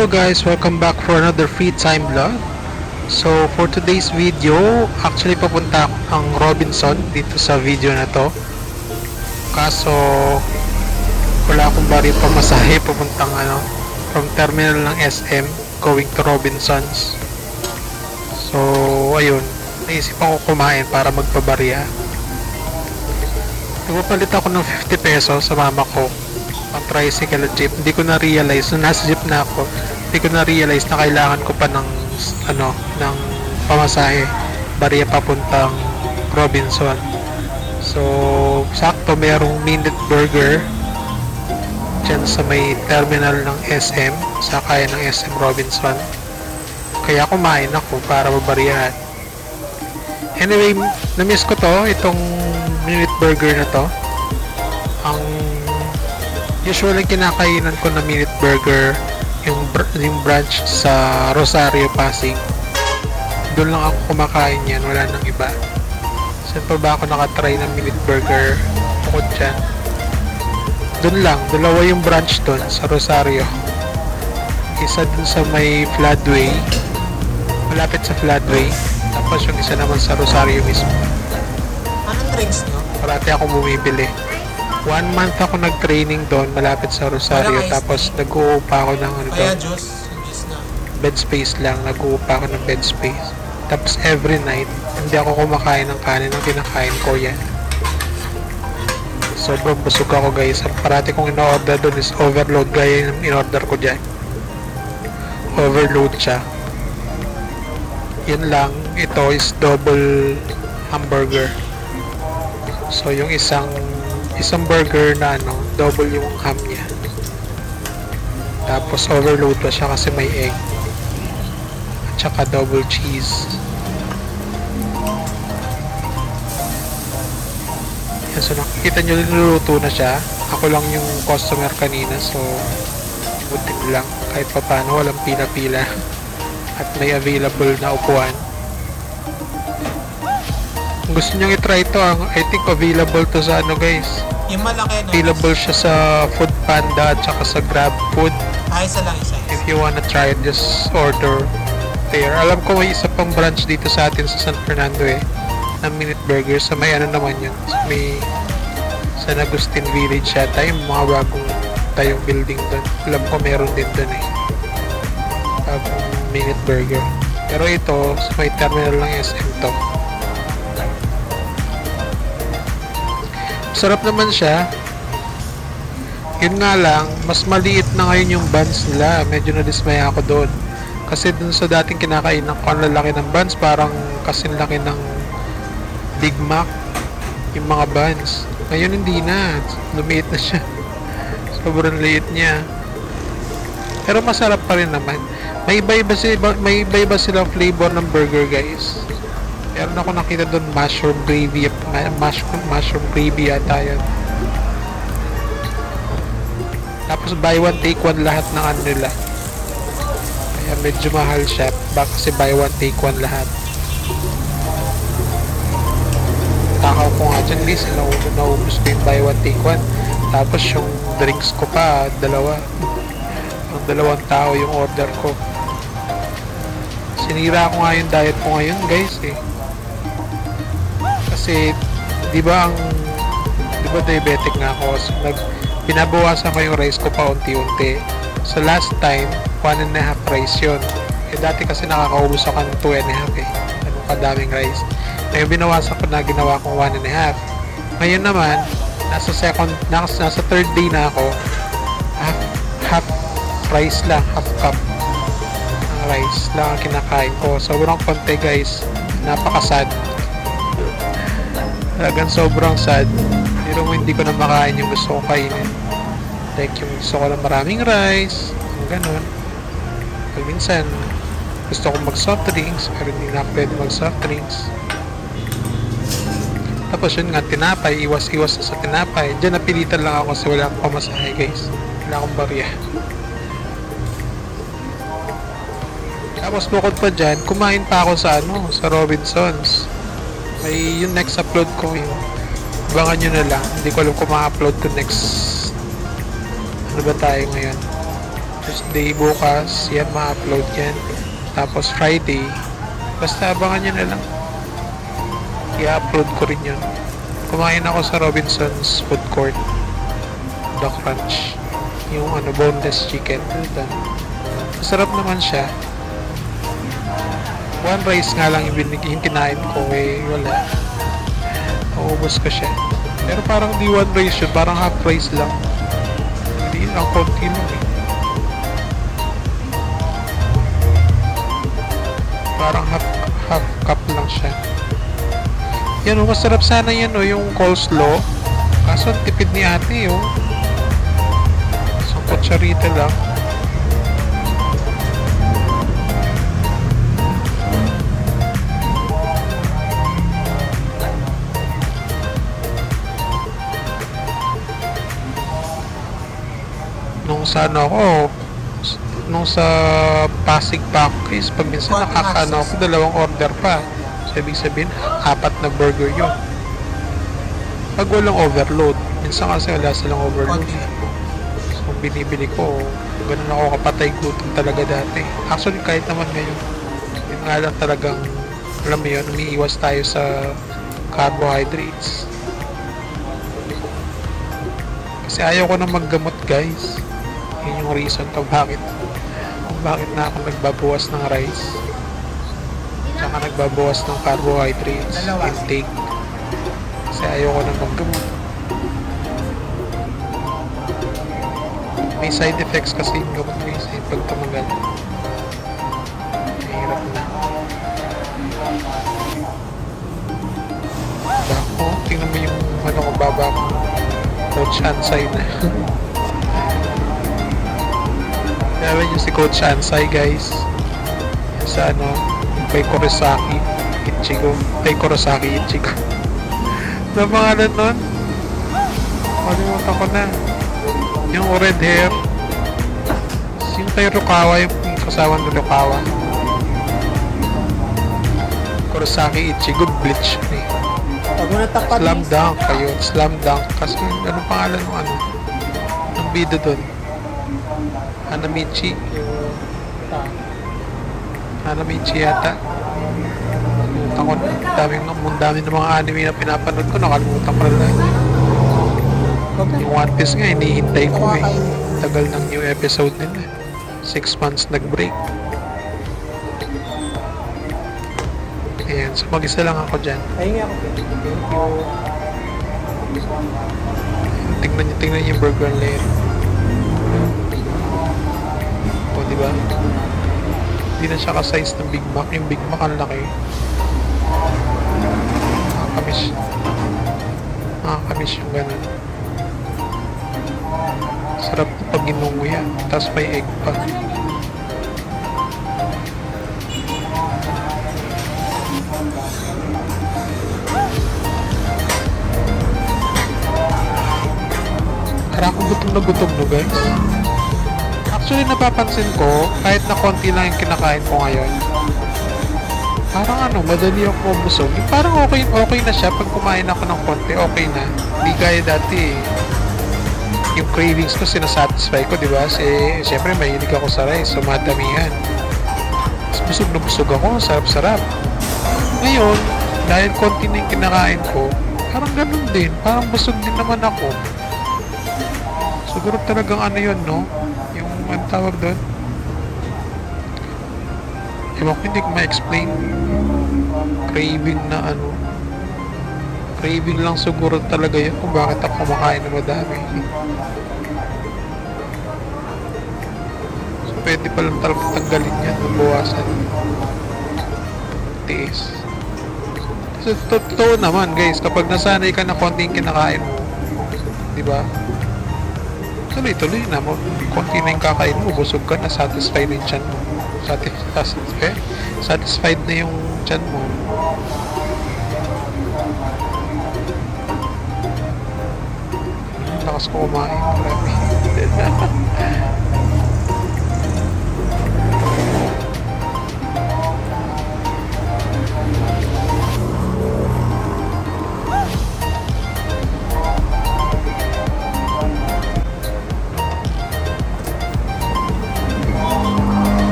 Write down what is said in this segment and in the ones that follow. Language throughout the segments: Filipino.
Hello guys, welcome back for another free time vlog. So for today's video, actually papunta ang Robinson dito sa video na to. Kaso wala akong bari pamasahe papuntang from terminal ng SM going to Robinsons. So ayun, naisip ako kumain para magpabarya. Nagpapalit ako ng 50 pesos sa mama ko ang tricycle at jeep. Hindi ko na-realize nung nasa jeep na ako, hindi ko na-realize na kailangan ko pa ng ng pamasahe barya papuntang Robinson. So sakto merong minute burger dyan sa may terminal ng SM, sakay ng SM Robinson, kaya kumain ako para mabaryahan. Anyway, na-miss ko to, itong minute burger na to. Ang usually kinakainan ko na minute burger yung branch sa Rosario, Pasig. Doon lang ako kumakain yan, wala nang iba. Saan pa ba ako nakatry ng minute burger bukod dyan? Doon lang, dalawa yung branch doon sa Rosario. Isa dun sa may Floodway, malapit sa Floodway, tapos yung isa naman sa Rosario mismo. Anong drinks nyo? Parati ako bumibili. 1 month ako nag-training doon malapit sa Rosario, tapos nag-uupa ako ng kaya juice na bed space lang, nag-uupa ako ng bed space. Tapos every night hindi ako kumakain ng kanin, ang kinakain ko yan. Sobrang busog ako guys. Ang parati kong in-order doon is overload, gaya yung in-order ko dyan. Overload siya. Yun lang, ito is double hamburger. So yung isang burger na double yung ham niya. Tapos overload pa siya kasi may egg. At saka double cheese. Yan, so nakikita nyo niluluto na siya. Ako lang yung customer kanina, so buti lang kahit pa paano walang pila-pila at may available na upuan. Kung gusto nyo i-try ito, I think available to sa guys. Yung malaki Available siya sa Food Panda at saka sa Grab Food. isa lang. If you wanna try it, just order there. Alam ko may isa pang branch dito sa atin sa San Fernando na minute burger. Sa may naman yun, sa may San Agustin Village yata, yung mga bagong tayong building doon. Alam ko meron din doon minute burger. Pero ito sa may terminal ng SM to. Sarap naman siya. Yun nga lang, mas maliit na ngayon yung buns nila. Medyo nadismaya ako doon. Kasi dun sa dating kinakainan ko, ang lalaki ng buns, parang kasing laki ng Big Mac yung mga buns. Ngayon hindi na. Lumiit na siya. Sobrang liit niya. Pero masarap pa rin naman. May iba-iba silang flavor ng burger guys. Meron ako nakita doon mushroom gravy yata yun. Tapos buy one take one lahat ng nila. Kaya medyo mahal siya kasi buy one take one lahat. Takaw ko nga dyan guys, naubos ko yung buy one take one. Tapos yung drinks ko pa, dalawa. Ang dalawang tao yung order ko. Sinira ko nga yung diet ko ngayon guys kasi di ba diabetic nga ako, so binabawasan ko yung rice ko pa unti-unti. So last time 1.5 rice yun, dati kasi nakakaubos ako ng 2.5 anong kadaming rice. Ngayon binawasan ko na, ginawa kong 1.5. Ngayon naman nasa third day na ako, half rice lang, half cup ng rice lang ang kinakain ko. Sobrang konti guys, napakasad. Talagang sobrang sad. Pero hindi ko na makain yung gusto kong kainin. Like yung gusto ko na maraming rice, ganun. Pag minsan gusto kong mag soft drinks, pero hindi na pwede mag soft drinks. Tapos yun nga, tinapay, iwas sa tinapay. Diyan napilitan lang ako kasi wala akong pamasahe guys. Wala akong barya. Tapos bukod pa dyan, kumain pa ako sa sa Robinsons. May yung next upload ko yun. Abangan nyo na lang. Hindi ko alam kung ma-upload ko next. Ano ba tayo ngayon? Tuesday bukas, yan ma-upload yan. Tapos Friday, basta abangan nyo na lang. I-upload ko rin yun. Kumain ako sa Robinson's Food Court. The Crunch. Yung boneless chicken. Masarap naman siya. One rice nga lang yung kinain ko, wala. Naubos ko siya. Pero parang di one rice yun, parang half rice lang. Hindi lang, konti lang Parang half cup lang siya. Yan masarap sana yan yung coleslaw. Kaso tipid ni ate isang kutsarita lang. Nung sa Pasig Packers, pag minsan ako, dalawang order pa. So, ibig sabihin, 4 na burger yun. Pag walang overload, minsan kasi wala silang overload. So, binibili ko, ganun ako kapatay gutom talaga dati. Actually, kahit naman ngayon, yun nga lang talagang, alam mo yun, umiiwas tayo sa carbohydrates. Kasi ayaw ko na maggamot, guys. Yun yung reason kung bakit na ako nagbabawas ng rice, tsaka nagbabawas ng carbohydrates intake, kasi ayoko na maggamot. May side effects kasi yung gamot guys pag tumagal. Mahirap na. Bako, tingnan mo yung ko, baba ko, Coach Ansay na. Kaya nyo si Coach Ansay, guys. Yan sa kay Kurosaki Ichigo. Ano pangalan nun? Kalimutan ko na. Yung red hair. Yung kay Rukawa, yung kasama ng Rukawa. Kurosaki Ichigo, Bleach. Slam Dunk kayo. Slam Dunk. Kasi anong pangalan ng ng bida dun? Hanamichi yata. Dami ng mga anime na pinapanood ko, nakalimutan ko na. Yung One Piece nga, hinihintay ko tagal ng new episode nila. 6 months nag-break. Ayan, so mag-isa lang ako dyan. Ayun nga ako. Thank you. Tingnan yung burger layer. Diba? Hindi na siya ka-size ng Big Mac. Yung Big Mac ang laki. Nakakamiss yung ganun. Sarap na pag ginunguya. Tapos may egg pa. Parang akong gutom na guys. Actually, napapansin ko, kahit na konti lang yung kinakain ko ngayon, parang madali ako mabusog. Parang okay na siya. Pag kumain ako ng konti, okay na. Hindi kaya dati yung cravings ko, sinasatisfy ko, di ba? Kasi, siyempre, mahilig ako sa rice, so madamihan. Tapos busog ako, sarap-sarap. Ngayon, dahil konti na yung kinakain ko, parang ganun din. Parang busog din naman ako. Siguro talagang yun, no? Ang tawag doon, ewan ko, hindi ko ma-explain. Craving na craving lang siguro talaga yun kung bakit ako kumakain na madami. So pwede palang talagang tanggalin yan, mabawasan, tiis. So totoo naman guys, kapag nasanay ka na konting kinakain mo, diba, tuloy-tuloy na mo. Konti na yung kakain mo, busog ka na, satisfied na yung tiyan mo. Satisfied na yung tiyan mo. Lakas ko kumain, grabe.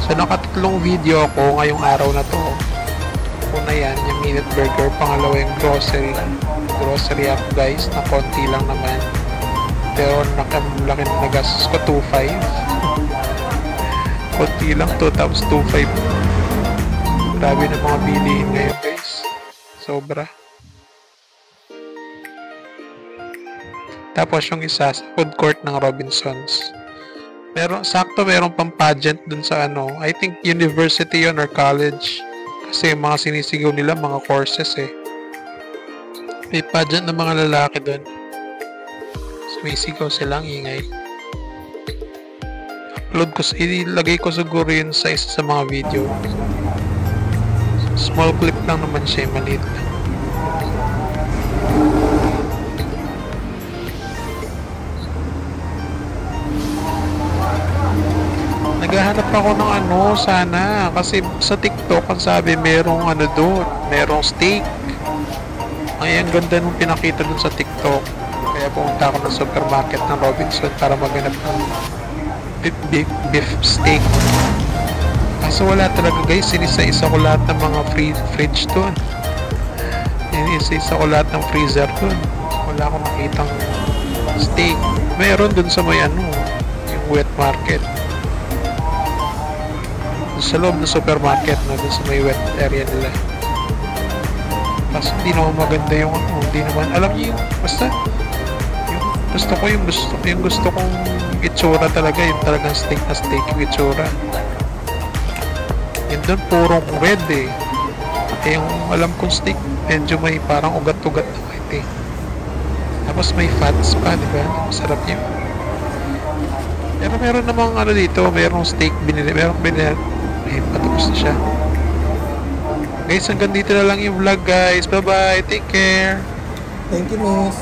So nakatatlong video ako ngayong araw na to. Una yan, yung Minute Burger. Pangalawa yung grocery. Grocery ako guys, na konti lang naman. Pero laki na nagastos ko, 2.5. Konti lang to, tapos 2.5. Grabe na mga bilihin ngayon guys. Sobra. Tapos yung isa sa food court ng Robinsons. Merong pang pageant dun sa ano, I think university yun or college. Kasi yung mga sinisigaw nila, mga courses eh. May pageant ng mga lalaki dun. Sumisigaw silang ingay. Ilagay ko siguro yun sa isa sa mga video. Small clip lang naman siya, maliit lang. Naghahanap ako ng ano sana kasi sa TikTok ang sabi merong ano doon, merong steak. Ay, ang ganda nung pinakita doon sa TikTok. Kaya pumunta ako ng supermarket ng Robinson para maghanap ng beef steak. Kaso wala talaga guys, sinisa-isa ko lahat ng mga fridge doon. Sinisa-isa ko lahat ng freezer doon. Wala akong nakitang steak. Meron doon sa may ano, yung wet market. Sa loob ng supermarket na dun sa may wet area nila. Tapos hindi naman maganda yung ano, hindi naman, alam niyo yung, basta yung gusto kong itsura talaga, yung talagang steak na steak yung itsura. Yun dun purong red eh. Yung alam kong steak, medyo may parang ugat-ugat na white eh. Tapos may fats pa, di ba? Masarap yun. Pero meron namang ano dito, merong steak binili, eh, patapos na siya. Guys, hanggang dito na lang yung vlog guys. Bye bye, take care. Thank you, miss.